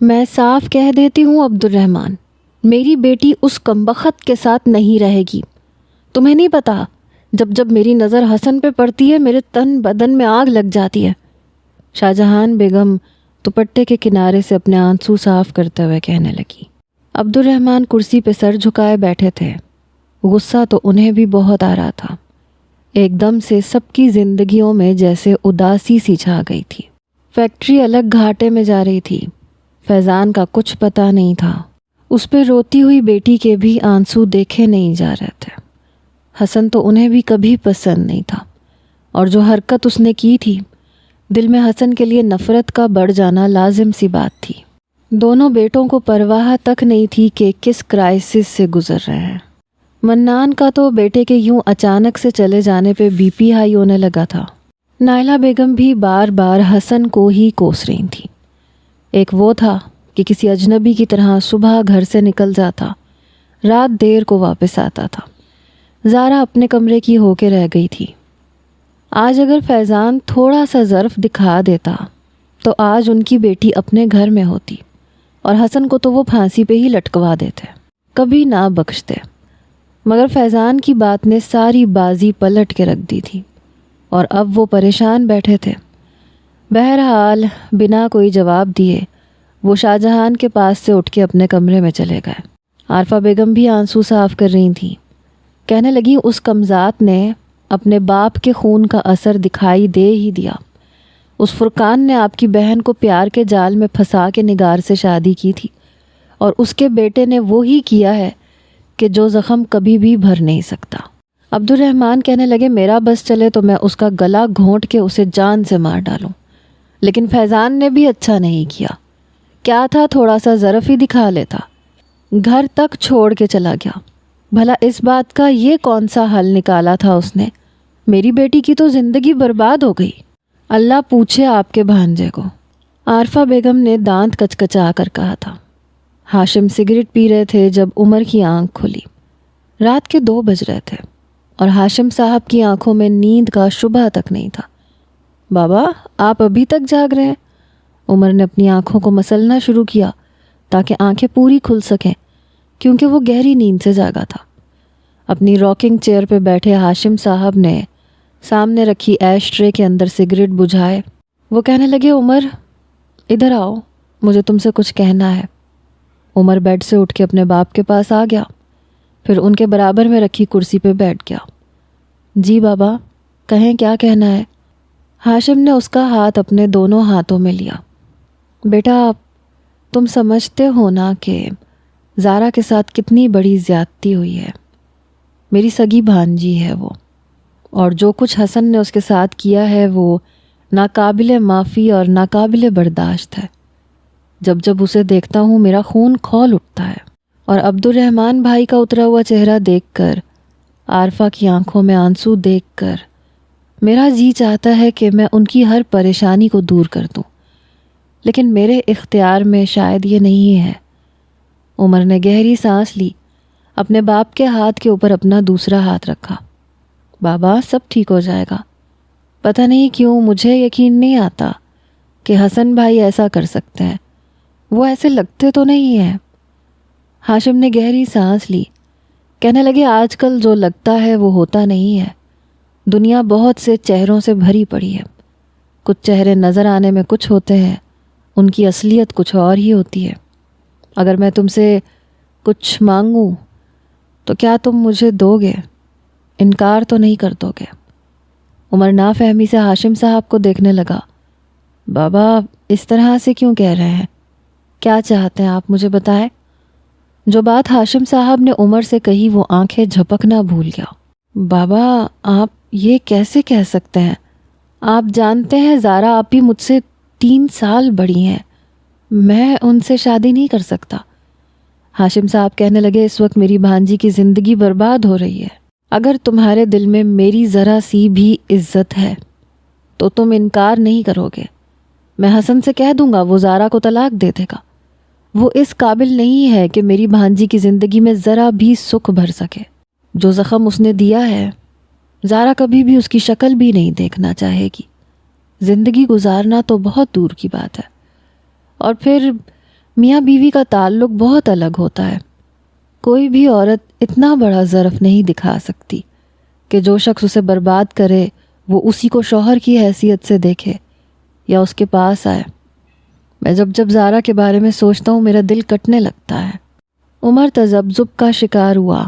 میں صاف کہہ دیتی ہوں عبد الرحمن، میری بیٹی اس کمبخت کے ساتھ نہیں رہے گی۔ تمہیں نہیں پتا، جب جب میری نظر حسن پہ پڑتی ہے میرے تن بدن میں آگ لگ جاتی ہے۔ شاہجہان بیگم دوپٹے کے کنارے سے اپنے آنسو صاف کرتے ہوئے کہنے لگی۔ عبد الرحمن کرسی پہ سر جھکائے بیٹھے تھے۔ غصہ تو انہیں بھی بہت آ رہا تھا۔ ایک دم سے سب کی زندگیوں میں جیسے اداسی سی چھا گئی تھی۔ فیکٹری الگ گھاٹے میں جا رہی تھی۔ فیضان کا کچھ پتہ نہیں تھا۔ اس پہ روتی ہوئی بیٹی کے بھی آنسو دیکھے نہیں جا رہے تھے۔ حسن تو انہیں بھی کبھی پسند نہیں تھا، اور جو حرکت اس نے کی تھی، دل میں حسن کے لیے نفرت کا بڑھ جانا لازم سی بات تھی۔ دونوں بیٹوں کو پرواہ تک نہیں تھی کہ کس کرائسس سے گزر رہے ہیں۔ منان کا تو بیٹے کے یوں اچانک سے چلے جانے پہ بی پی ہائی ہونے لگا تھا۔ نائلہ بیگم بھی بار بار حسن کو ہی کوس رہی تھی۔ ایک وہ تھا کہ کسی اجنبی کی طرح صبح گھر سے نکل جاتا، رات دیر کو واپس آتا تھا۔ زارا اپنے کمرے کی ہو کے رہ گئی تھی۔ آج اگر فیضان تھوڑا سا ظرف دکھا دیتا تو آج ان کی بیٹی اپنے گھر میں ہوتی، اور حسن کو تو وہ پھانسی پہ ہی لٹکوا دیتے، کبھی نہ بخشتے۔ مگر فیضان کی بات نے ساری بازی پلٹ کے رکھ دی تھی، اور اب وہ پریشان بیٹھے تھے۔ بہرحال بنا کوئی جواب دیے وہ شاہجہان کے پاس سے اٹھ کے اپنے کمرے میں چلے گئے۔ عارفہ بیگم بھی آنسو صاف کر رہی تھیں۔ کہنے لگی اس کمذات نے اپنے باپ کے خون کا اثر دکھائی دے ہی دیا۔ اس فرقان نے آپ کی بہن کو پیار کے جال میں پھنسا کے نگار سے شادی کی تھی، اور اس کے بیٹے نے وہی کیا ہے کہ جو زخم کبھی بھی بھر نہیں سکتا۔ عبد الرحمن کہنے لگے میرا بس چلے تو میں اس کا گلا گھونٹ کے اسے جان سے مار ڈالوں، لیکن فیضان نے بھی اچھا نہیں کیا تھا تھوڑا سا ظرف ہی دکھا لیتا، گھر تک چھوڑ کے چلا گیا۔ بھلا اس بات کا یہ کون سا حل نکالا تھا اس نے؟ میری بیٹی کی تو زندگی برباد ہو گئی۔ اللہ پوچھے آپ کے بھانجے کو۔ عارفہ بیگم نے دانت کچکچا کر کہا تھا۔ ہاشم سگریٹ پی رہے تھے جب عمر کی آنکھ کھلی۔ رات کے 2 بج رہے تھے، اور ہاشم صاحب کی آنکھوں میں نیند کا شبہ تک نہیں تھا۔ بابا آپ ابھی تک جاگ رہے ہیں؟ عمر نے اپنی آنکھوں کو مسلنا شروع کیا تاکہ آنکھیں پوری کھل سکیں، کیونکہ وہ گہری نیند سے جاگا تھا۔ اپنی راکنگ چیئر پہ بیٹھے ہاشم صاحب نے سامنے رکھی ایش ٹرے کے اندر سگریٹ بجھائے۔ وہ کہنے لگے عمر ادھر آؤ، مجھے تم سے کچھ کہنا ہے۔ عمر بیڈ سے اٹھ کے اپنے باپ کے پاس آ گیا، پھر ان کے برابر میں رکھی کرسی پہ بیٹھ گیا۔ جی بابا کہیں، کیا کہنا ہے؟ ہاشم نے اس کا ہاتھ اپنے دونوں ہاتھوں میں لیا۔ بیٹا تم سمجھتے ہو نا کہ زارا کے ساتھ کتنی بڑی زیادتی ہوئی ہے۔ میری سگی بھانجی ہے وہ، اور جو کچھ حسن نے اس کے ساتھ کیا ہے وہ ناقابل معافی اور ناقابل برداشت ہے۔ جب جب اسے دیکھتا ہوں میرا خون کھول اٹھتا ہے، اور عبد الرحمن بھائی کا اترا ہوا چہرہ دیکھ کر، عارفہ کی آنکھوں میں آنسو دیکھ کر میرا جی چاہتا ہے کہ میں ان کی ہر پریشانی کو دور کر دوں، لیکن میرے اختیار میں شاید یہ نہیں ہے۔ عمر نے گہری سانس لی، اپنے باپ کے ہاتھ کے اوپر اپنا دوسرا ہاتھ رکھا۔ بابا سب ٹھیک ہو جائے گا۔ پتہ نہیں کیوں مجھے یقین نہیں آتا کہ حسن بھائی ایسا کر سکتے ہیں، وہ ایسے لگتے تو نہیں ہیں۔ ہاشم نے گہری سانس لی، کہنے لگے آج کل جو لگتا ہے وہ ہوتا نہیں ہے۔ دنیا بہت سے چہروں سے بھری پڑی ہے، کچھ چہرے نظر آنے میں کچھ ہوتے ہیں، ان کی اصلیت کچھ اور ہی ہوتی ہے۔ اگر میں تم سے کچھ مانگوں تو کیا تم مجھے دو گے؟ انکار تو نہیں کر دو گے؟ عمر نافہمی سے ہاشم صاحب کو دیکھنے لگا۔ بابا اس طرح سے کیوں کہہ رہے ہیں؟ کیا چاہتے ہیں آپ مجھے بتائیں؟ جو بات ہاشم صاحب نے عمر سے کہی وہ آنکھیں جھپکنا بھول گیا۔ بابا آپ یہ کیسے کہہ سکتے ہیں؟ آپ جانتے ہیں زارا آپ بھی مجھ سے 3 سال بڑی ہیں، میں ان سے شادی نہیں کر سکتا۔ ہاشم صاحب کہنے لگے اس وقت میری بھانجی کی زندگی برباد ہو رہی ہے۔ اگر تمہارے دل میں میری ذرا سی بھی عزت ہے تو تم انکار نہیں کرو گے۔ میں حسن سے کہہ دوں گا، وہ زارا کو طلاق دے دے گا۔ وہ اس قابل نہیں ہے کہ میری بھانجی کی زندگی میں ذرا بھی سکھ بھر سکے۔ جو زخم اس نے دیا ہے زارا کبھی بھی اس کی شکل بھی نہیں دیکھنا چاہے گی۔ زندگی گزارنا تو بہت دور کی بات ہے، اور پھر میاں بیوی کا تعلق بہت الگ ہوتا ہے. کوئی بھی عورت اتنا بڑا ظرف نہیں دکھا سکتی کہ جو شخص اسے برباد کرے وہ اسی کو شوہر کی حیثیت سے دیکھے یا اس کے پاس آئے. میں جب زارا کے بارے میں سوچتا ہوں میرا دل کٹنے لگتا ہے. عمر تذبذب کا شکار ہوا.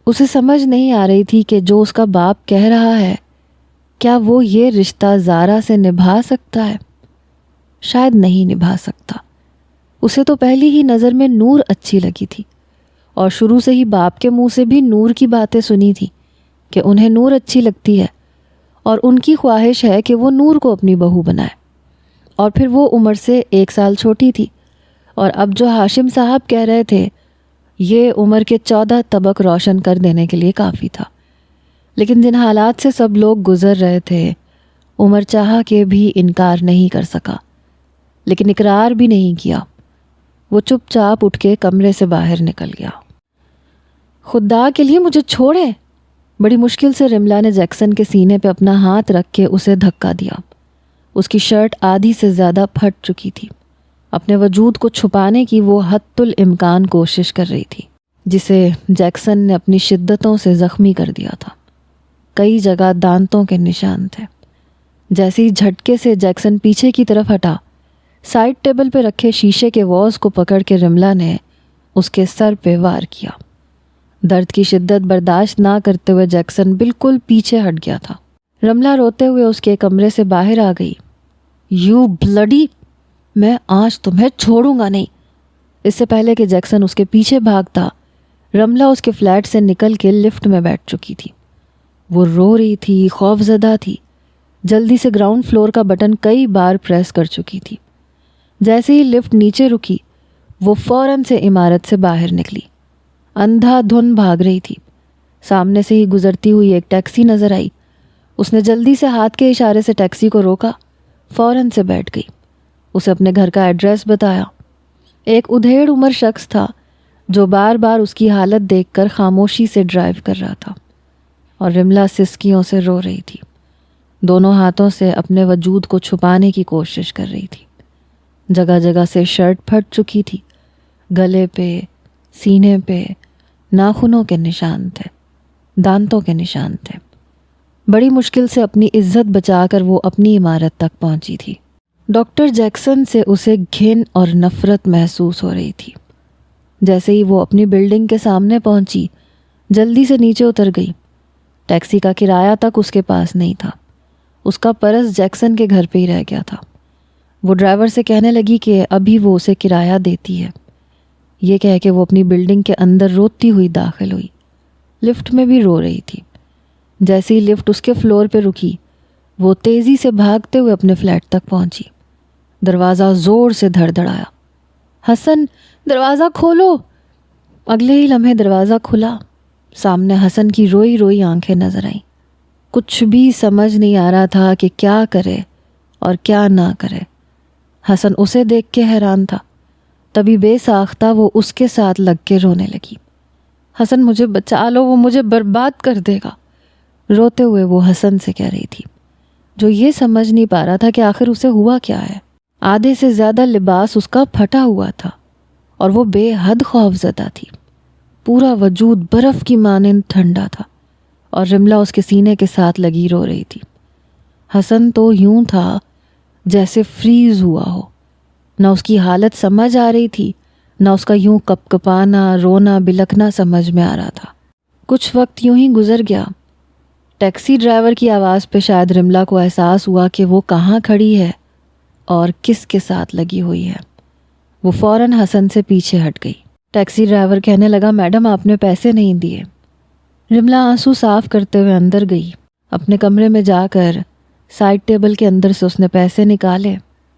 اسے سمجھ نہیں آ رہی تھی کہ جو اس کا باپ کہہ رہا ہے کیا وہ یہ رشتہ زارا سے نبھا سکتا ہے؟ شاید نہیں نبھا سکتا. اسے تو پہلی ہی نظر میں نور اچھی لگی تھی اور شروع سے ہی باپ کے منہ سے بھی نور کی باتیں سنی تھی کہ انہیں نور اچھی لگتی ہے اور ان کی خواہش ہے کہ وہ نور کو اپنی بہو بنائے. اور پھر وہ عمر سے 1 سال چھوٹی تھی اور اب جو ہاشم صاحب کہہ رہے تھے یہ عمر کے 14 طبق روشن کر دینے کے لیے کافی تھا. لیکن جن حالات سے سب لوگ گزر رہے تھے عمر چاہا کہ بھی انکار نہیں کر سکا، لیکن اقرار بھی نہیں کیا. وہ چپ چاپ اٹھ کے کمرے سے باہر نکل گیا. خدا کے لیے مجھے چھوڑے. بڑی مشکل سے رملا نے جیکسن کے سینے پہ اپنا ہاتھ رکھ کے اسے دھکا دیا. اس کی شرٹ آدھی سے زیادہ پھٹ چکی تھی. اپنے وجود کو چھپانے کی وہ حتی الامکان کوشش کر رہی تھی جسے جیکسن نے اپنی شدتوں سے زخمی کر دیا تھا. کئی جگہ دانتوں کے نشان تھے. جیسے ہی جھٹکے سے جیکسن پیچھے کی طرف ہٹا، سائڈ ٹیبل پہ رکھے شیشے کے واز کو پکڑ کے رملا نے اس کے سر پہ وار کیا. درد کی شدت برداشت نہ کرتے ہوئے جیکسن بالکل پیچھے ہٹ گیا تھا. رملا روتے ہوئے اس کے کمرے سے باہر آ گئی. یو بلڈی، میں آج تمہیں چھوڑوں گا نہیں. اس سے پہلے کہ جیکسن اس کے پیچھے بھاگتا رملا اس کے فلیٹ سے نکل کے لفٹ میں بیٹھ چکی تھی. وہ رو رہی تھی، خوف زدہ تھی. جلدی سے گراؤنڈ فلور کا بٹن کئی بار پریس کر چکی تھی. جیسے ہی لفٹ نیچے رکی وہ فوراً سے عمارت سے باہر نکلی. اندھا دھن بھاگ رہی تھی. سامنے سے ہی گزرتی ہوئی ایک ٹیکسی نظر آئی. اس نے جلدی سے ہاتھ کے اشارے سے ٹیکسی کو روکا. فوراً سے بیٹھ گئی. اسے اپنے گھر کا ایڈریس بتایا. ایک ادھیڑ عمر شخص تھا جو بار بار اس کی حالت دیکھ کر خاموشی سے ڈرائیو کر رہا تھا اور رملا سسکیوں سے رو رہی تھی. دونوں ہاتھوں سے اپنے وجود کو چھپانے کی کوشش کر رہی تھی. جگہ جگہ سے شرٹ پھٹ چکی تھی. گلے پہ، سینے پہ ناخنوں کے نشان تھے، دانتوں کے نشان تھے. بڑی مشکل سے اپنی عزت بچا کر وہ اپنی عمارت تک پہنچی تھی. ڈاکٹر جیکسن سے اسے گھن اور نفرت محسوس ہو رہی تھی. جیسے ہی وہ اپنی بلڈنگ کے سامنے پہنچی جلدی سے نیچے اتر گئی. ٹیکسی کا کرایہ تک اس کے پاس نہیں تھا. اس کا پرس جیکسن کے گھر پہ ہی رہ گیا تھا. وہ ڈرائیور سے کہنے لگی کہ ابھی وہ اسے کرایہ دیتی ہے. یہ کہہ کے وہ اپنی بلڈنگ کے اندر روتی ہوئی داخل ہوئی. لفٹ میں بھی رو رہی تھی. جیسے ہی لفٹ اس کے فلور پہ رکی وہ تیزی سے بھاگتے ہوئے اپنے فلیٹ تک پہنچی. دروازہ زور سے دھڑدھڑایا. حسن، دروازہ کھولو. اگلے ہی لمحے دروازہ کھلا. سامنے حسن کی روئی روئی آنکھیں نظر آئیں. کچھ بھی سمجھ نہیں آ رہا تھا کہ کیا کرے اور کیا نہ کرے. حسن اسے دیکھ کے حیران تھا. تبھی بے ساختہ وہ اس کے ساتھ لگ کے رونے لگی. حسن مجھے بچا لو، وہ مجھے برباد کر دے گا. روتے ہوئے وہ حسن سے کہہ رہی تھی جو یہ سمجھ نہیں پا رہا تھا کہ آخر اسے ہوا کیا ہے. آدھے سے زیادہ لباس اس کا پھٹا ہوا تھا اور وہ بے حد خوف زدہ تھی. پورا وجود برف کی مانند ٹھنڈا تھا اور رملا اس کے سینے کے ساتھ لگی رو رہی تھی. حسن تو یوں تھا جیسے فریز ہوا ہو. نہ اس کی حالت سمجھ آ رہی تھی، نہ اس کا یوں کپ کپانا، رونا، بلکنا سمجھ میں آ رہا تھا. کچھ وقت یوں ہی گزر گیا. ٹیکسی ڈرائیور کی آواز پہ شاید رملا کو احساس ہوا کہ وہ کہاں کھڑی ہے اور کس کے ساتھ لگی ہوئی ہے. وہ فوراً حسن سے پیچھے ہٹ گئی. ٹیکسی ڈرائیور کہنے لگا میڈم آپ نے پیسے نہیں دیے. رملا آنسو صاف کرتے ہوئے اندر گئی. اپنے کمرے میں جا کر سائڈ ٹیبل کے اندر سے اس نے پیسے نکالے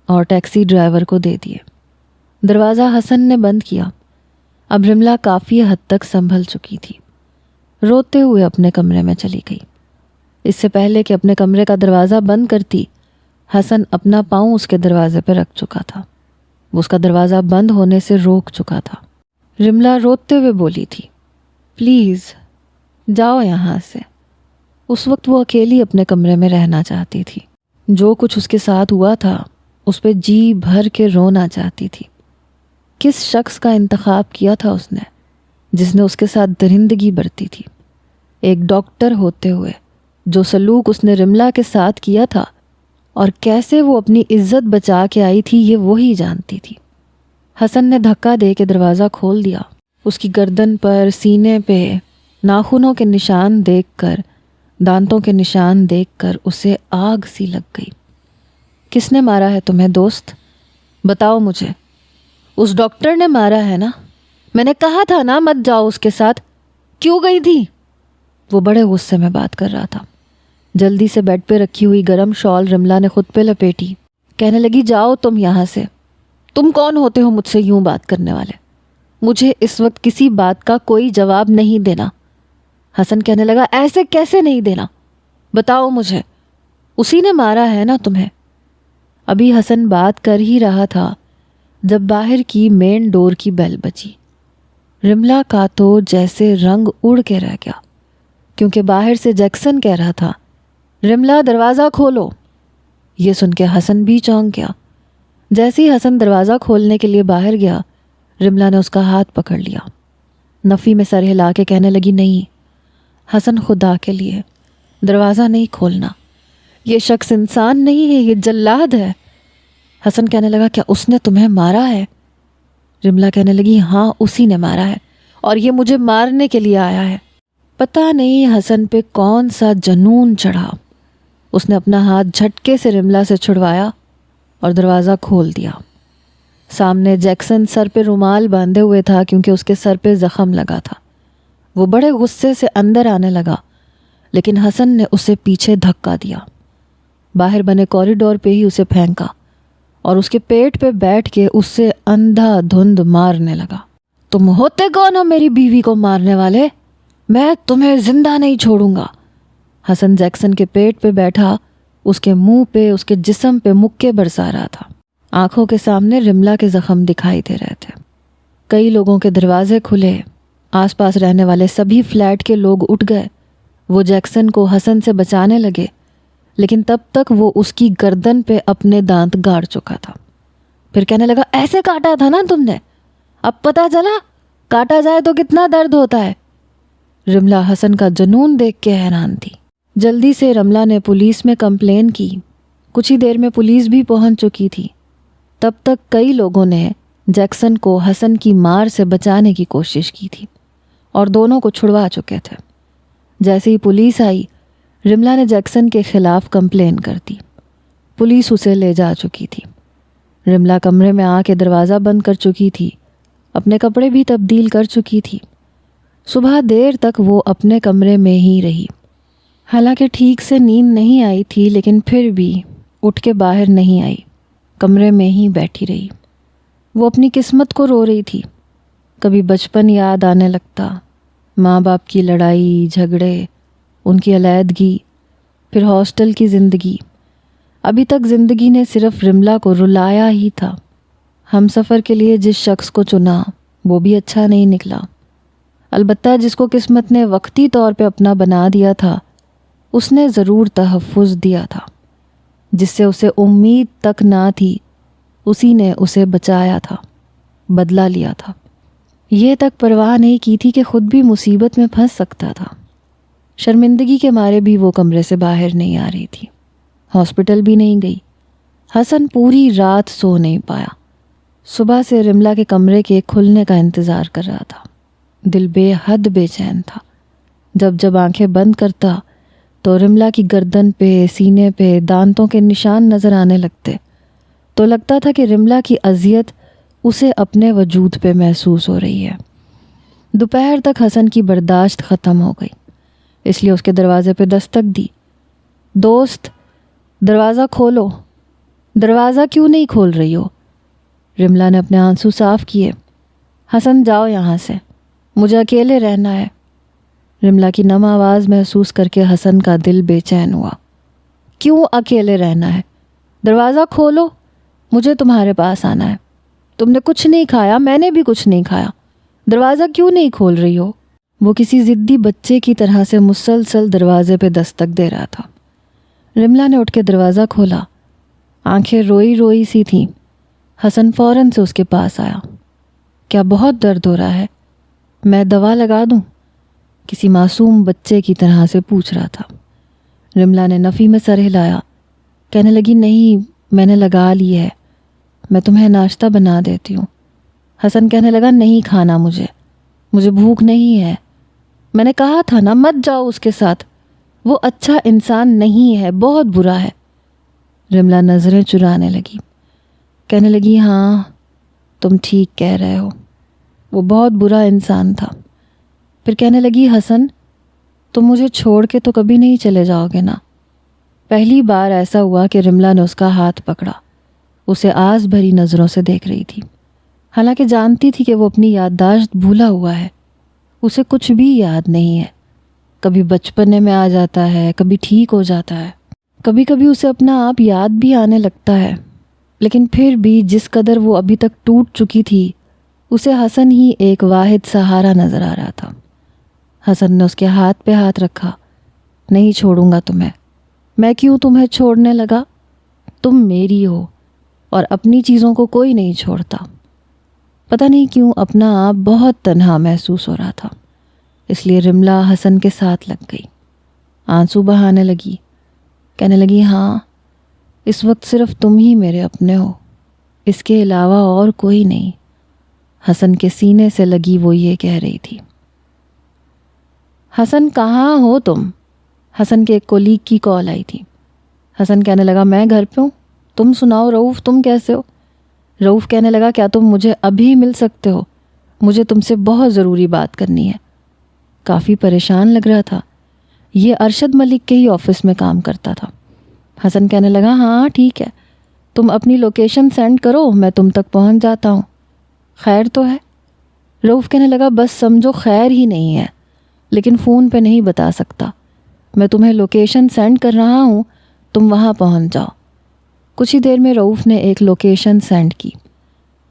اور ٹیکسی ڈرائیور کو دے دیے. دروازہ حسن نے بند کیا. اب رملا کافی حد تک سنبھل چکی تھی. روتے ہوئے اپنے کمرے میں چلی گئی. اس سے پہلے کہ اپنے کمرے کا دروازہ بند کرتی حسن اپنا پاؤں اس کے دروازے پہ رکھ چکا تھا. وہ اس کا دروازہ بند ہونے سے روک چکا تھا. رملا روتے ہوئے بولی تھی پلیز جاؤ یہاں سے. اس وقت وہ اکیلی اپنے کمرے میں رہنا چاہتی تھی. جو کچھ اس کے ساتھ ہوا تھا اس پہ جی بھر کے رونا چاہتی تھی. کس شخص کا انتخاب کیا تھا اس نے، جس نے اس کے ساتھ درندگی برتی تھی؟ ایک ڈاکٹر ہوتے ہوئے جو سلوک اس نے رملا کے ساتھ کیا تھا اور کیسے وہ اپنی عزت بچا کے آئی تھی، یہ وہی جانتی تھی۔ حسن نے دھکا دے کے دروازہ کھول دیا۔ اس کی گردن پر، سینے پہ ناخنوں کے نشان دیکھ کر، دانتوں کے نشان دیکھ کر اسے آگ سی لگ گئی۔ کس نے مارا ہے تمہیں دوست؟ بتاؤ مجھے۔ اس ڈاکٹر نے مارا ہے نا؟ میں نے کہا تھا نا مت جاؤ اس کے ساتھ، کیوں گئی تھی؟ وہ بڑے غصے میں بات کر رہا تھا۔ جلدی سے بیڈ پہ رکھی ہوئی گرم شال رملا نے خود پہ لپیٹی۔ کہنے لگی جاؤ تم یہاں سے، تم کون ہوتے ہو مجھ سے یوں بات کرنے والے؟ مجھے اس وقت کسی بات کا کوئی جواب نہیں دینا۔ حسن کہنے لگا ایسے کیسے نہیں دینا، بتاؤ مجھے، اسی نے مارا ہے نا تمہیں؟ ابھی حسن بات کر ہی رہا تھا جب باہر کی مین ڈور کی بیل بجی۔ رملا کا تو جیسے رنگ اڑ کے رہ گیا، کیونکہ باہر سے جیکسن کہہ رہا تھا رملا دروازہ کھولو۔ یہ سن کے حسن بھی چونک گیا۔ جیسے ہی حسن دروازہ کھولنے کے لیے باہر گیا، رملا نے اس کا ہاتھ پکڑ لیا۔ نفی میں سر ہلا کے کہنے لگی نہیں حسن، خدا کے لیے دروازہ نہیں کھولنا، یہ شخص انسان نہیں ہے، یہ جلاد ہے۔ حسن کہنے لگا کیا اس نے تمہیں مارا ہے؟ رملا کہنے لگی ہاں اسی نے مارا ہے، اور یہ مجھے مارنے کے لیے آیا ہے۔ پتہ نہیں حسن پہ کون سا جنون چڑھا، اس نے اپنا ہاتھ جھٹکے سے رملا سے چھڑوایا اور دروازہ کھول دیا۔ سامنے جیکسن سر پہ رومال باندھے ہوئے تھا کیونکہ اس کے سر پہ زخم لگا تھا۔ وہ بڑے غصے سے اندر آنے لگا، لیکن حسن نے اسے پیچھے دھکا دیا، باہر بنے کوریڈور پہ ہی اسے پھینکا اور اس کے پیٹ پہ بیٹھ کے اس سے اندھا دھند مارنے لگا۔ تم ہوتے کون ہو میری بیوی کو مارنے والے؟ میں تمہیں زندہ نہیں چھوڑوں گا۔ حسن جیکسن کے پیٹ پہ بیٹھا، اس کے منہ پہ، اس کے جسم پہ مکے برسا رہا تھا۔ آنکھوں کے سامنے رملا کے زخم دکھائی دے رہے تھے۔ کئی لوگوں کے دروازے کھلے، آس پاس رہنے والے سبھی فلیٹ کے لوگ اٹھ گئے۔ وہ جیکسن کو حسن سے بچانے لگے، لیکن تب تک وہ اس کی گردن پہ اپنے دانت گاڑ چکا تھا۔ پھر کہنے لگا ایسے کاٹا تھا نا تم نے، اب پتہ چلا کاٹا جائے تو کتنا درد ہوتا ہے۔ رملا حسن کا جنون دیکھ کے حیران تھی۔ جلدی سے رملا نے پولیس میں کمپلین کی۔ کچھ ہی دیر میں پولیس بھی پہنچ چکی تھی۔ تب تک کئی لوگوں نے جیکسن کو حسن کی مار سے بچانے کی کوشش کی تھی اور دونوں کو چھڑوا چکے تھے۔ جیسے ہی پولیس آئی، رملا نے جیکسن کے خلاف کمپلین کر دی۔ پولیس اسے لے جا چکی تھی۔ رملا کمرے میں آ کے دروازہ بند کر چکی تھی، اپنے کپڑے بھی تبدیل کر چکی تھی۔ صبح دیر تک وہ اپنے کمرے میں ہی رہی۔ حالانکہ ٹھیک سے نیند نہیں آئی تھی، لیکن پھر بھی اٹھ کے باہر نہیں آئی، کمرے میں ہی بیٹھی رہی۔ وہ اپنی قسمت کو رو رہی تھی۔ کبھی بچپن یاد آنے لگتا، ماں باپ کی لڑائی جھگڑے، ان کی علیحدگی، پھر ہاسٹل کی زندگی۔ ابھی تک زندگی نے صرف رملا کو رلایا ہی تھا۔ ہم سفر کے لیے جس شخص کو چنا وہ بھی اچھا نہیں نکلا۔ البتہ جس کو قسمت نے وقتی طور پہ اپنا بنا دیا تھا، اس نے ضرور تحفظ دیا تھا۔ جس سے اسے امید تک نہ تھی، اسی نے اسے بچایا تھا، بدلہ لیا تھا۔ یہ تک پرواہ نہیں کی تھی کہ خود بھی مصیبت میں پھنس سکتا تھا۔ شرمندگی کے مارے بھی وہ کمرے سے باہر نہیں آ رہی تھی، ہاسپٹل بھی نہیں گئی۔ حسن پوری رات سو نہیں پایا، صبح سے رملا کے کمرے کے کھلنے کا انتظار کر رہا تھا۔ دل بے حد بے چین تھا۔ جب جب آنکھیں بند کرتا تو رملا کی گردن پہ، سینے پہ دانتوں کے نشان نظر آنے لگتے، تو لگتا تھا کہ رملا کی اذیت اسے اپنے وجود پہ محسوس ہو رہی ہے۔ دوپہر تک حسن کی برداشت ختم ہو گئی، اس لیے اس کے دروازے پہ دستک دی۔ دوست دروازہ کھولو۔ دروازہ کیوں نہیں کھول رہی ہو؟ رملا نے اپنے آنسو صاف کیے۔ حسن جاؤ یہاں سے، مجھے اکیلے رہنا ہے۔ رملا کی نم آواز محسوس کر کے حسن کا دل بے چین ہوا۔ کیوں اکیلے رہنا ہے؟ دروازہ کھولو، مجھے تمہارے پاس آنا ہے۔ تم نے کچھ نہیں کھایا، میں نے بھی کچھ نہیں کھایا، دروازہ کیوں نہیں کھول رہی ہو؟ وہ کسی ضدی بچے کی طرح سے مسلسل دروازے پہ دستک دے رہا تھا۔ رملا نے اٹھ کے دروازہ کھولا، آنکھیں روئی روئی سی تھیں۔ حسن فوراً سے اس کے پاس آیا۔ کیا بہت درد ہو رہا ہے؟ میں دوا لگا دوں؟ کسی معصوم بچے کی طرح سے پوچھ رہا تھا۔ رملا نے نفی میں سر ہلایا، کہنے لگی نہیں، میں نے لگا لی ہے، میں تمہیں ناشتہ بنا دیتی ہوں۔ حسن کہنے لگا نہیں کھانا، مجھے بھوک نہیں ہے۔ میں نے کہا تھا نا مت جاؤ اس کے ساتھ، وہ اچھا انسان نہیں ہے، بہت برا ہے۔ رملا نظریں چرانے لگی، کہنے لگی ہاں تم ٹھیک کہہ رہے ہو، وہ بہت برا انسان تھا۔ پھر کہنے لگی حسن تم مجھے چھوڑ کے تو کبھی نہیں چلے جاؤ گے نا؟ پہلی بار ایسا ہوا کہ رملا نے اس کا ہاتھ پکڑا، اسے آس بھری نظروں سے دیکھ رہی تھی، حالانکہ جانتی تھی کہ وہ اپنی یادداشت بھولا ہوا ہے، اسے کچھ بھی یاد نہیں ہے، کبھی بچپنے میں آ جاتا ہے، کبھی ٹھیک ہو جاتا ہے، کبھی کبھی اسے اپنا آپ یاد بھی آنے لگتا ہے، لیکن پھر بھی جس قدر وہ ابھی تک ٹوٹ چکی تھی اسے حسن ہی ایک واحد سہارا نظر آ رہا تھا۔ حسن نے اس کے ہاتھ پہ ہاتھ رکھا، نہیں چھوڑوں گا تمہیں، میں کیوں تمہیں چھوڑنے لگا؟ تم میری ہو اور اپنی چیزوں کو کوئی نہیں چھوڑتا۔ پتہ نہیں کیوں اپنا آپ بہت تنہا محسوس ہو رہا تھا، اس لیے رملا حسن کے ساتھ لگ گئی، آنسو بہانے لگی، کہنے لگی ہاں اس وقت صرف تم ہی میرے اپنے ہو، اس کے علاوہ اور کوئی نہیں۔ حسن کے سینے سے لگی وہ یہ کہہ رہی تھی۔ حسن کہاں ہو تم؟ حسن کے ایک کولیگ کی کال آئی تھی۔ حسن کہنے لگا میں گھر پہ ہوں، تم سناؤ رؤف تم کیسے ہو؟ رؤف کہنے لگا کیا تم مجھے ابھی مل سکتے ہو؟ مجھے تم سے بہت ضروری بات کرنی ہے۔ کافی پریشان لگ رہا تھا، یہ ارشد ملک کے ہی آفس میں کام کرتا تھا۔ حسن کہنے لگا ہاں ٹھیک ہے، تم اپنی لوکیشن سینڈ کرو، میں تم تک پہنچ جاتا ہوں۔ خیر تو ہے؟ رؤف کہنے لگا بس سمجھو خیر ہی نہیں ہے، لیکن فون پہ نہیں بتا سکتا، میں تمہیں لوکیشن سینڈ کر رہا ہوں، تم وہاں پہنچ جاؤ۔ کچھ ہی دیر میں رؤف نے ایک لوکیشن سینڈ کی۔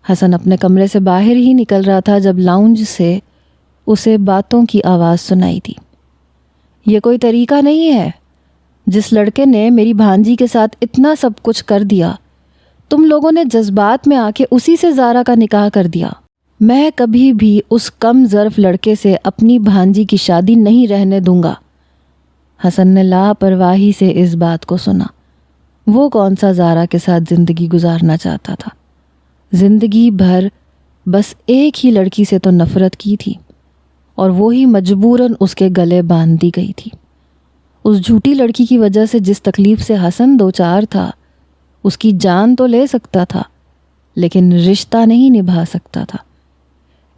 حسن اپنے کمرے سے باہر ہی نکل رہا تھا جب لاؤنج سے اسے باتوں کی آواز سنائی دی۔ یہ کوئی طریقہ نہیں ہے، جس لڑکے نے میری بھانجی کے ساتھ اتنا سب کچھ کر دیا، تم لوگوں نے جذبات میں آ کے اسی سے زارا کا نکاح کر دیا۔ میں کبھی بھی اس کم ظرف لڑکے سے اپنی بھانجی کی شادی نہیں رہنے دوں گا۔ حسن نے لاپرواہی سے اس بات کو سنا، وہ کون سا زارا کے ساتھ زندگی گزارنا چاہتا تھا؟ زندگی بھر بس ایک ہی لڑکی سے تو نفرت کی تھی، اور وہی مجبوراً اس کے گلے باندھ دی گئی تھی۔ اس جھوٹی لڑکی کی وجہ سے جس تکلیف سے حسن دوچار تھا، اس کی جان تو لے سکتا تھا لیکن رشتہ نہیں نبھا سکتا تھا۔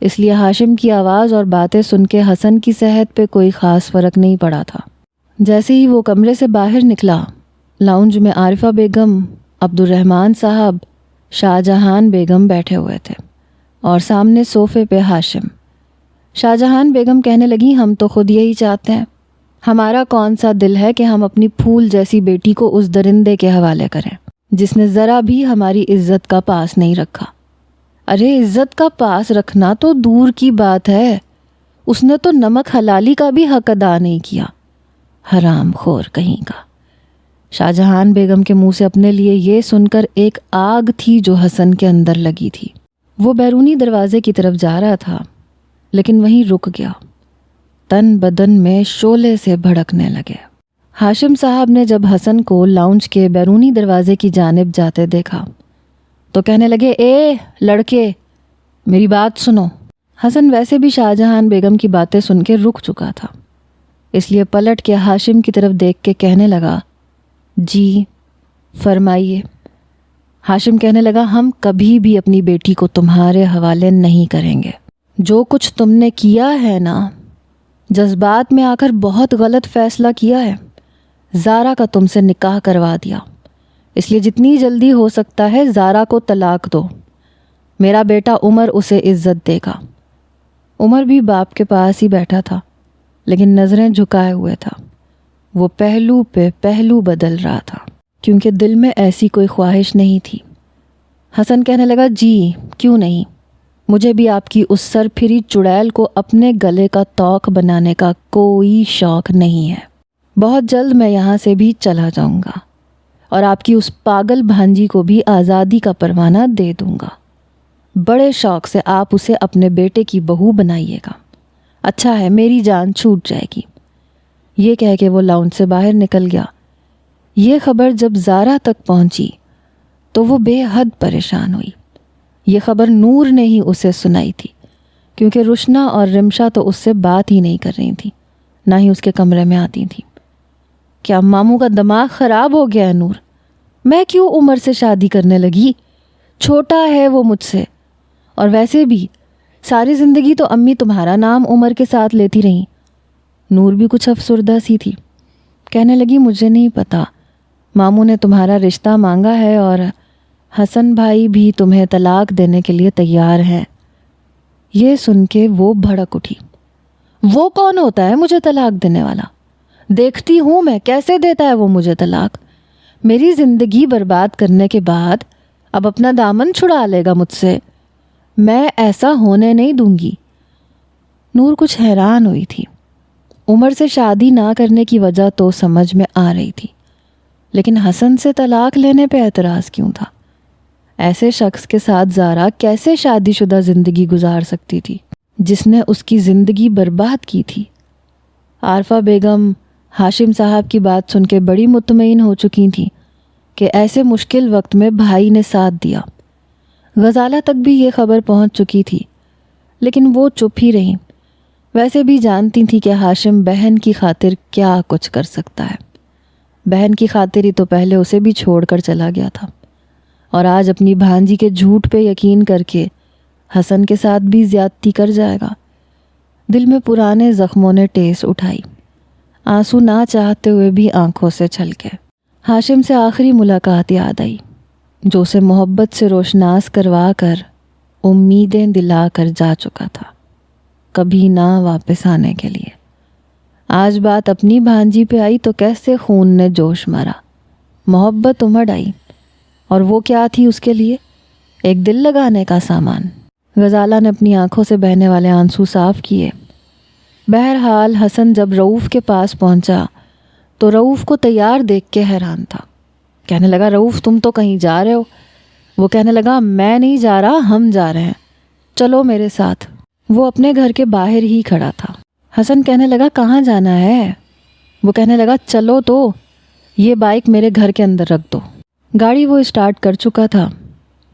اس لیے ہاشم کی آواز اور باتیں سن کے حسن کی صحت پہ کوئی خاص فرق نہیں پڑا تھا۔ جیسے ہی وہ کمرے سے باہر نکلا، لاؤنج میں عارفہ بیگم، عبد الرحمن صاحب، شاہ جہان بیگم بیٹھے ہوئے تھے اور سامنے صوفے پہ ہاشم۔ شاہ جہان بیگم کہنے لگی ہم تو خود یہی چاہتے ہیں، ہمارا کون سا دل ہے کہ ہم اپنی پھول جیسی بیٹی کو اس درندے کے حوالے کریں جس نے ذرا بھی ہماری عزت کا پاس نہیں رکھا۔ ارے عزت کا پاس رکھنا تو دور کی بات ہے، اس نے تو نمک حلالی کا بھی حق ادا نہیں کیا، حرام خور کہیں کا۔ شاہ جہان بیگم کے منہ سے اپنے لیے یہ سن کر ایک آگ تھی جو حسن کے اندر لگی تھی۔ وہ بیرونی دروازے کی طرف جا رہا تھا لیکن وہیں رک گیا، تن بدن میں شعلے سے بھڑکنے لگے۔ ہاشم صاحب نے جب حسن کو لاؤنج کے بیرونی دروازے کی جانب جاتے دیکھا تو کہنے لگے اے لڑکے میری بات سنو۔ حسن ویسے بھی شاہ جہان بیگم کی باتیں سن کے رک چکا تھا، اس لیے پلٹ کے ہاشم کی طرف دیکھ کے کہنے لگا جی فرمائیے۔ ہاشم کہنے لگا ہم کبھی بھی اپنی بیٹی کو تمہارے حوالے نہیں کریں گے، جو کچھ تم نے کیا ہے نا، جذبات میں آ کر بہت غلط فیصلہ کیا ہے۔ زارا کا تم سے نکاح کروا دیا، اس لیے جتنی جلدی ہو سکتا ہے زارا کو طلاق دو، میرا بیٹا عمر اسے عزت دے گا۔ عمر بھی باپ کے پاس ہی بیٹھا تھا لیکن نظریں جھکائے ہوئے تھا، وہ پہلو پہ پہلو بدل رہا تھا کیونکہ دل میں ایسی کوئی خواہش نہیں تھی۔ حسن کہنے لگا جی کیوں نہیں، مجھے بھی آپ کی اس سر پھری چڑیل کو اپنے گلے کا توق بنانے کا کوئی شوق نہیں ہے۔ بہت جلد میں یہاں سے بھی چلا جاؤں گا اور آپ کی اس پاگل بھانجی کو بھی آزادی کا پروانہ دے دوں گا۔ بڑے شوق سے آپ اسے اپنے بیٹے کی بہو بنائیے گا، اچھا ہے میری جان چھوٹ جائے گی۔ یہ کہہ کے وہ لاؤنج سے باہر نکل گیا۔ یہ خبر جب زارا تک پہنچی تو وہ بے حد پریشان ہوئی۔ یہ خبر نور نے ہی اسے سنائی تھی، کیونکہ رشنا اور رمشا تو اس سے بات ہی نہیں کر رہی تھیں، نہ ہی اس کے کمرے میں آتی تھیں۔ کیا ماموں کا دماغ خراب ہو گیا ہے نور؟ میں کیوں عمر سے شادی کرنے لگی؟ چھوٹا ہے وہ مجھ سے، اور ویسے بھی ساری زندگی تو امی تمہارا نام عمر کے ساتھ لیتی رہیں۔ نور بھی کچھ افسردہ سی تھی، کہنے لگی مجھے نہیں پتا، ماموں نے تمہارا رشتہ مانگا ہے اور حسن بھائی بھی تمہیں طلاق دینے کے لیے تیار ہیں۔ یہ سن کے وہ بھڑک اٹھی۔ وہ کون ہوتا ہے مجھے طلاق دینے والا؟ دیکھتی ہوں میں کیسے دیتا ہے وہ مجھے طلاق۔ میری زندگی برباد کرنے کے بعد اب اپنا دامن چھڑا لے گا مجھ سے، میں ایسا ہونے نہیں دوں گی۔ نور کچھ حیران ہوئی تھی۔ عمر سے شادی نہ کرنے کی وجہ تو سمجھ میں آ رہی تھی، لیکن حسن سے طلاق لینے پہ اعتراض کیوں تھا؟ ایسے شخص کے ساتھ زارا کیسے شادی شدہ زندگی گزار سکتی تھی جس نے اس کی زندگی برباد کی تھی؟ عارفہ بیگم ہاشم صاحب کی بات سن کے بڑی مطمئن ہو چکی تھیں کہ ایسے مشکل وقت میں بھائی نے ساتھ دیا۔ غزالہ تک بھی یہ خبر پہنچ چکی تھی، لیکن وہ چپ ہی رہیں۔ ویسے بھی جانتی تھی کہ ہاشم بہن کی خاطر کیا کچھ کر سکتا ہے۔ بہن کی خاطر ہی تو پہلے اسے بھی چھوڑ کر چلا گیا تھا، اور آج اپنی بھانجی کے جھوٹ پہ یقین کر کے حسن کے ساتھ بھی زیادتی کر جائے گا۔ دل میں پرانے زخموں نے ٹیس اٹھائی، آنسو نہ چاہتے ہوئے بھی آنکھوں سے چھلکے۔ ہاشم سے آخری ملاقات یاد آئی، جو اسے محبت سے روشناس کروا کر امیدیں دلا کر جا چکا تھا، کبھی نہ واپس آنے کے لیے۔ آج بات اپنی بھانجی پہ آئی تو کیسے خون نے جوش مارا، محبت امڑ آئی، اور وہ کیا تھی اس کے لیے؟ ایک دل لگانے کا سامان۔ غزالہ نے اپنی آنکھوں سے بہنے والے آنسو صاف کیے۔ بہرحال حسن جب رؤوف کے پاس پہنچا تو رؤوف کو تیار دیکھ کے حیران تھا۔ کہنے لگا رؤوف تم تو کہیں جا رہے ہو؟ وہ کہنے لگا میں نہیں جا رہا، ہم جا رہے ہیں، چلو میرے ساتھ۔ وہ اپنے گھر کے باہر ہی کھڑا تھا۔ حسن کہنے لگا کہاں جانا ہے؟ وہ کہنے لگا چلو تو، یہ بائک میرے گھر کے اندر رکھ دو۔ گاڑی وہ اسٹارٹ کر چکا تھا۔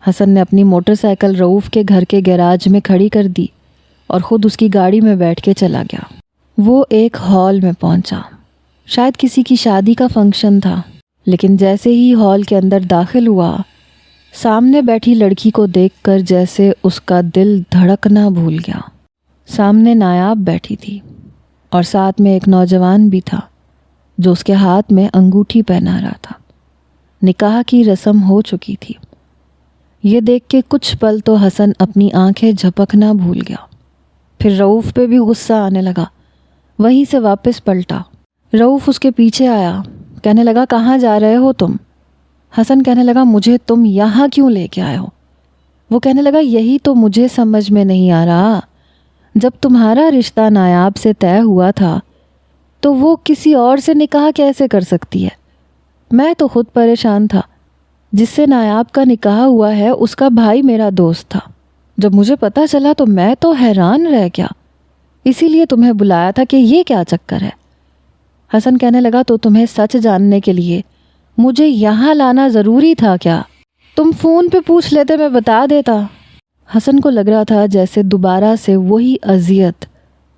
حسن نے اپنی موٹر سائیکل رؤوف کے گھر کے گیراج میں کھڑی کر دی اور خود اس کی گاڑی میں بیٹھ کے چلا گیا۔ وہ ایک ہال میں پہنچا، شاید کسی کی شادی کا فنکشن تھا، لیکن جیسے ہی ہال کے اندر داخل ہوا، سامنے بیٹھی لڑکی کو دیکھ کر جیسے اس کا دل دھڑکنا بھول گیا۔ سامنے نایاب بیٹھی تھی، اور ساتھ میں ایک نوجوان بھی تھا جو اس کے ہاتھ میں انگوٹھی پہنا رہا تھا۔ نکاح کی رسم ہو چکی تھی۔ یہ دیکھ کے کچھ پل تو حسن اپنی آنکھیں جھپکنا بھول گیا، پھر رؤوف پہ بھی غصہ آنے لگا، وہیں سے واپس پلٹا۔ رؤوف اس کے پیچھے آیا، کہنے لگا کہاں جا رہے ہو تم؟ حسن کہنے لگا مجھے تم یہاں کیوں لے کے آئے ہو؟ وہ کہنے لگا یہی تو مجھے سمجھ میں نہیں آ رہا، جب تمہارا رشتہ نایاب سے طے ہوا تھا تو وہ کسی اور سے نکاح کیسے کر سکتی ہے؟ میں تو خود پریشان تھا، جس سے نایاب کا نکاح ہوا ہے اس کا بھائی میرا دوست تھا۔ جب مجھے پتہ چلا تو میں تو حیران رہ گیا، اسی لیے تمہیں بلایا تھا کہ یہ کیا چکر ہے۔ حسن کہنے لگا تو تمہیں سچ جاننے کے لیے مجھے یہاں لانا ضروری تھا کیا؟ تم فون پہ پوچھ لیتے میں بتا دیتا۔ حسن کو لگ رہا تھا جیسے دوبارہ سے وہی اذیت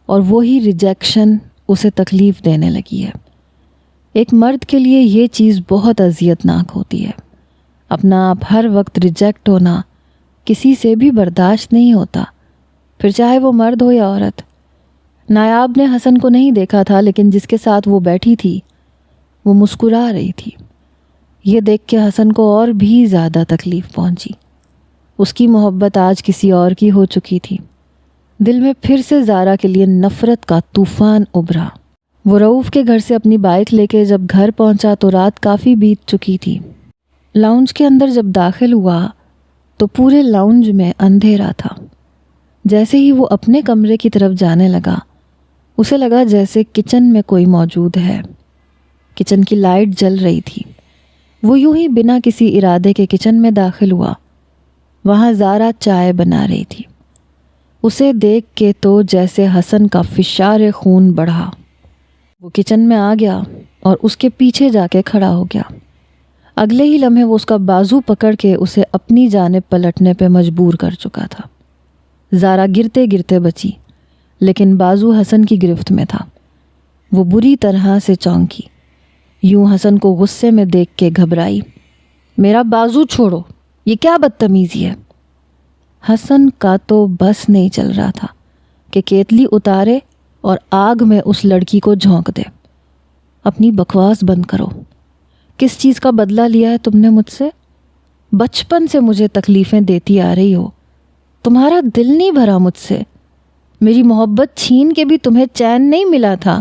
اور وہی ریجیکشن اسے تکلیف دینے لگی ہے۔ ایک مرد کے لیے یہ چیز بہت اذیت ناک ہوتی ہے۔ اپنا آپ ہر وقت ریجیکٹ ہونا کسی سے بھی برداشت نہیں ہوتا، پھر چاہے وہ مرد ہو یا عورت۔ نایاب نے حسن کو نہیں دیکھا تھا، لیکن جس کے ساتھ وہ بیٹھی تھی وہ مسکرا رہی تھی۔ یہ دیکھ کے حسن کو اور بھی زیادہ تکلیف پہنچی۔ اس کی محبت آج کسی اور کی ہو چکی تھی۔ دل میں پھر سے زارا کے لیے نفرت کا طوفان ابھرا۔ وہ رؤوف کے گھر سے اپنی بائک لے کے جب گھر پہنچا تو رات کافی بیت چکی تھی۔ لاؤنج کے اندر جب داخل ہوا تو پورے لاؤنج میں اندھیرا تھا۔ جیسے ہی وہ اپنے کمرے کی طرف جانے لگا، اسے لگا جیسے کچن میں کوئی موجود ہے۔ کچن کی لائٹ جل رہی تھی۔ وہ یوں ہی بنا کسی ارادے کے کچن میں داخل ہوا وہاں زارا چائے بنا رہی تھی۔ اسے دیکھ کے تو جیسے حسن کا فشار خون بڑھا۔ وہ کچن میں آ گیا اور اس کے پیچھے جا کے کھڑا ہو گیا۔ اگلے ہی لمحے وہ اس کا بازو پکڑ کے اسے اپنی جانب پلٹنے پہ مجبور کر چکا تھا۔ زارا گرتے گرتے بچی، لیکن بازو حسن کی گرفت میں تھا۔ وہ بری طرح سے چونکی، یوں حسن کو غصے میں دیکھ کے گھبرائی۔ میرا بازو چھوڑو، یہ کیا بدتمیزی ہے؟ حسن کا تو بس نہیں چل رہا تھا کہ کیتلی اتارے اور آگ میں اس لڑکی کو جھونک دے۔ اپنی بکواس بند کرو۔ کس چیز کا بدلہ لیا ہے تم نے مجھ سے؟ بچپن سے مجھے تکلیفیں دیتی آ رہی ہو، تمہارا دل نہیں بھرا مجھ سے؟ میری محبت چھین کے بھی تمہیں چین نہیں ملا تھا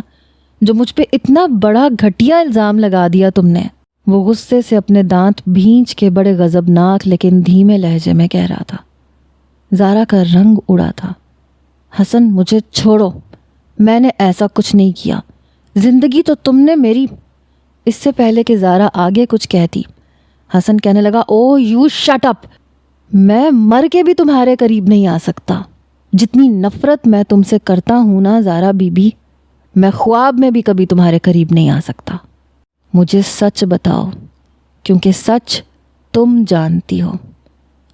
جو مجھ پہ اتنا بڑا گھٹیا الزام لگا دیا تم نے؟ وہ غصے سے اپنے دانت بھینچ کے بڑے غضبناک لیکن دھیمے لہجے میں کہہ رہا تھا۔ زارا کا رنگ اڑا تھا۔ حسن مجھے چھوڑو، میں نے ایسا کچھ نہیں کیا، زندگی تو تم نے میری۔ اس سے پہلے کہ زارا آگے کچھ کہتی، حسن کہنے لگا، او یو شٹ اپ، میں مر کے بھی تمہارے قریب نہیں آ سکتا۔ جتنی نفرت میں تم سے کرتا ہوں نا زارا بی بی، میں خواب میں بھی کبھی تمہارے قریب نہیں آ سکتا۔ مجھے سچ بتاؤ، کیونکہ سچ تم جانتی ہو،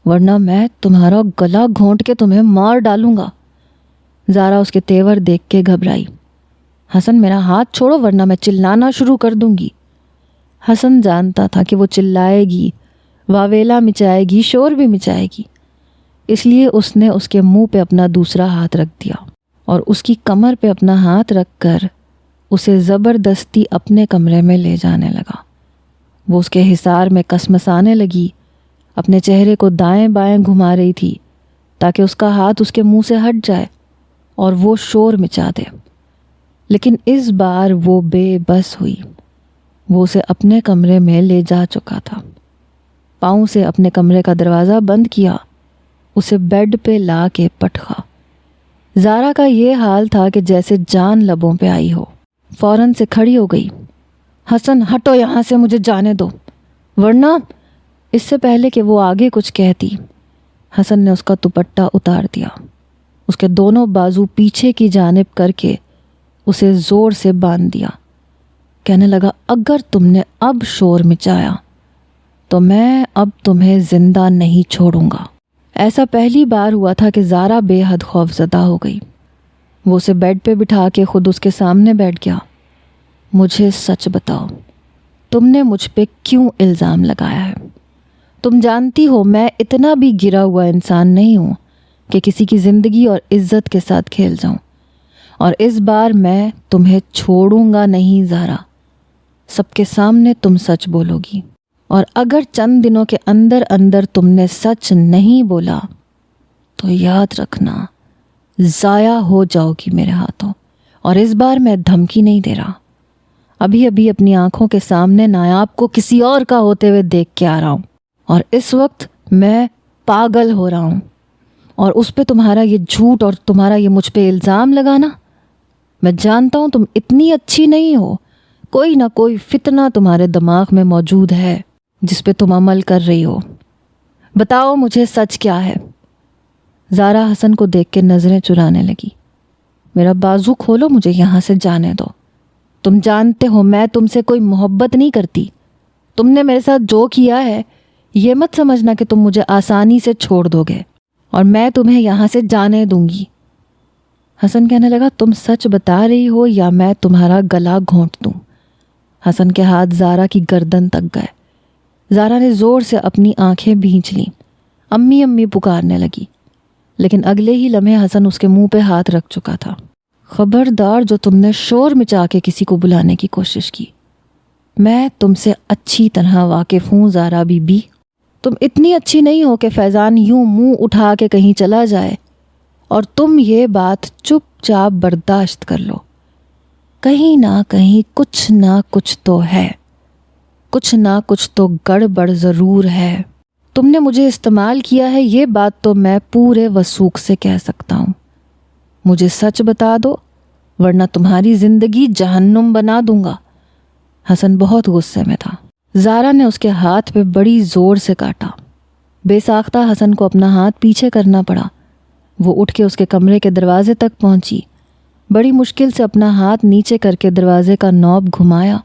ورنہ میں تمہارا گلا گھونٹ کے تمہیں مار ڈالوں گا۔ زارا اس کے تیور دیکھ کے گھبرائی۔ حسن میرا ہاتھ چھوڑو ورنہ میں چلانا شروع کر دوں گی۔ حسن جانتا تھا کہ وہ چلائے گی، واویلا مچائے گی، شور بھی مچائے گی، اس لیے اس نے اس کے منہ پہ اپنا دوسرا ہاتھ رکھ دیا اور اس کی کمر پہ اپنا ہاتھ رکھ کر اسے زبردستی اپنے کمرے میں لے جانے لگا۔ وہ اس کے حصار میں کسمسانے لگی، اپنے چہرے کو دائیں بائیں گھما رہی تھی تاکہ اس کا ہاتھ اس کے منہ سے ہٹ جائے اور وہ شور مچا دے۔ لیکن اس بار وہ بے بس ہوئی۔ وہ اسے اپنے کمرے میں لے جا چکا تھا۔ پاؤں سے اپنے کمرے کا دروازہ بند کیا، اسے بیڈ پہ لا کے پٹخا۔ زارا کا یہ حال تھا کہ جیسے جان لبوں پہ آئی ہو۔ فوراً سے کھڑی ہو گئی۔ حسن ہٹو یہاں سے، مجھے جانے دو، ورنہ… اس سے پہلے کہ وہ آگے کچھ کہتی، حسن نے اس کا دوپٹہ اتار دیا، اس کے دونوں بازو پیچھے کی جانب کر کے اسے زور سے باندھ دیا۔ کہنے لگا، اگر تم نے اب شور مچایا تو میں اب تمہیں زندہ نہیں چھوڑوں گا۔ ایسا پہلی بار ہوا تھا کہ زارا بے حد خوف زدہ ہو گئی۔ وہ اسے بیڈ پہ بٹھا کے خود اس کے سامنے بیٹھ گیا۔ مجھے سچ بتاؤ، تم نے مجھ پہ کیوں الزام لگایا ہے؟ تم جانتی ہو میں اتنا بھی گرا ہوا انسان نہیں ہوں کہ کسی کی زندگی اور عزت کے ساتھ کھیل جاؤں، اور اس بار میں تمہیں چھوڑوں گا نہیں زارا۔ سب کے سامنے تم سچ بولو گی، اور اگر چند دنوں کے اندر اندر تم نے سچ نہیں بولا تو یاد رکھنا ضائع ہو جاؤ گی میرے ہاتھوں۔ اور اس بار میں دھمکی نہیں دے رہا، ابھی ابھی اپنی آنکھوں کے سامنے نایاب کو کسی اور کا ہوتے ہوئے دیکھ کے آ رہا ہوں، اور اس وقت میں پاگل ہو رہا ہوں۔ اور اس پہ تمہارا یہ جھوٹ اور تمہارا یہ مجھ پہ الزام لگانا، میں جانتا ہوں تم اتنی اچھی نہیں ہو، کوئی نہ کوئی فتنہ تمہارے دماغ میں موجود ہے جس پہ تم عمل کر رہی ہو۔ بتاؤ مجھے سچ کیا ہے؟ زارا حسن کو دیکھ کے نظریں چرانے لگی۔ میرا بازو کھولو، مجھے یہاں سے جانے دو۔ تم جانتے ہو میں تم سے کوئی محبت نہیں کرتی۔ تم نے میرے ساتھ جو کیا ہے یہ مت سمجھنا کہ تم مجھے آسانی سے چھوڑ دو گے، اور میں تمہیں یہاں سے جانے دوں گی۔ حسن کہنے لگا، تم سچ بتا رہی ہو یا میں تمہارا گلا گھونٹ دوں؟ حسن کے ہاتھ زارا کی گردن تک گئے۔ زارا نے زور سے اپنی آنکھیں بھینچ لیں، امی امی پکارنے لگی، لیکن اگلے ہی لمحے حسن اس کے منہ پہ ہاتھ رکھ چکا تھا۔ خبردار جو تم نے شور مچا کے کسی کو بلانے کی کوشش کی، میں تم سے اچھی طرح واقف ہوں زارا بی بی۔ تم اتنی اچھی نہیں ہو کہ فیضان یوں منہ اٹھا کے کہیں چلا جائے اور تم یہ بات چپ چاپ برداشت کر لو۔ کہیں نہ کہیں کچھ نہ کچھ تو ہے، کچھ نہ کچھ تو گڑبڑ ضرور ہے۔ تم نے مجھے استعمال کیا ہے، یہ بات تو میں پورے وثوق سے کہہ سکتا ہوں۔ مجھے سچ بتا دو ورنہ تمہاری زندگی جہنم بنا دوں گا۔ حسن بہت غصے میں تھا۔ زارا نے اس کے ہاتھ پہ بڑی زور سے کاٹا۔ بے ساختہ حسن کو اپنا ہاتھ پیچھے کرنا پڑا۔ وہ اٹھ کے اس کے کمرے کے دروازے تک پہنچی، بڑی مشکل سے اپنا ہاتھ نیچے کر کے دروازے کا نوب گھمایا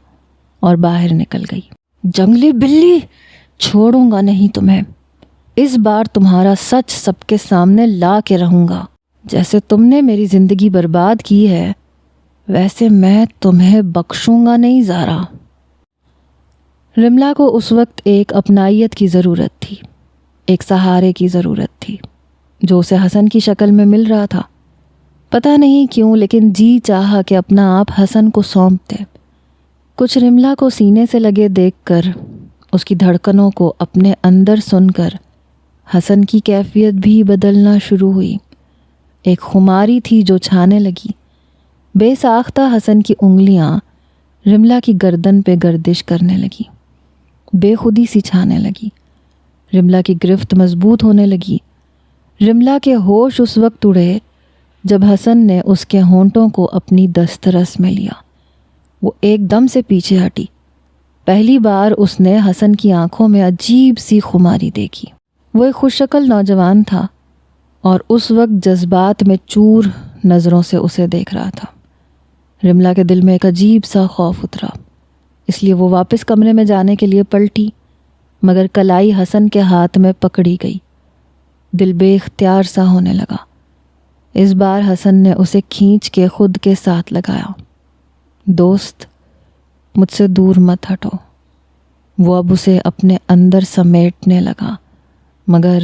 اور باہر نکل گئی۔ جنگلی بلی، چھوڑوں گا نہیں تمہیں، اس بار تمہارا سچ سب کے سامنے لا کے رہوں گا۔ جیسے تم نے میری زندگی برباد کی ہے ویسے میں تمہیں بخشوں گا نہیں زہرا۔ رملا کو اس وقت ایک اپنائیت کی ضرورت تھی، ایک سہارے کی ضرورت تھی جو اسے حسن کی شکل میں مل رہا تھا۔ پتہ نہیں کیوں لیکن جی چاہا کہ اپنا آپ حسن کو سونپ دے۔ کچھ رملا کو سینے سے لگے دیکھ کر، اس کی دھڑکنوں کو اپنے اندر سن کر حسن کی کیفیت بھی بدلنا شروع ہوئی۔ ایک خماری تھی جو چھانے لگی۔ بے ساختہ حسن کی انگلیاں رملا کی گردن پہ گردش کرنے لگی، بے خودی سی چھانے لگی۔ رملا کی گرفت مضبوط ہونے لگی۔ رملا کے ہوش اس وقت اڑے جب حسن نے اس کے ہونٹوں کو اپنی دسترس میں لیا۔ وہ ایک دم سے پیچھے ہٹی۔ پہلی بار اس نے حسن کی آنکھوں میں عجیب سی خماری دیکھی۔ وہ ایک خوش شکل نوجوان تھا اور اس وقت جذبات میں چور نظروں سے اسے دیکھ رہا تھا۔ رملا کے دل میں ایک عجیب سا خوف اترا، اس لیے وہ واپس کمرے میں جانے کے لیے پلٹی، مگر کلائی حسن کے ہاتھ میں پکڑی گئی۔ دل بے اختیار سا ہونے لگا۔ اس بار حسن نے اسے کھینچ کے خود کے ساتھ لگایا۔ دوست، مجھ سے دور مت ہٹو۔ وہ اب اسے اپنے اندر سمیٹنے لگا، مگر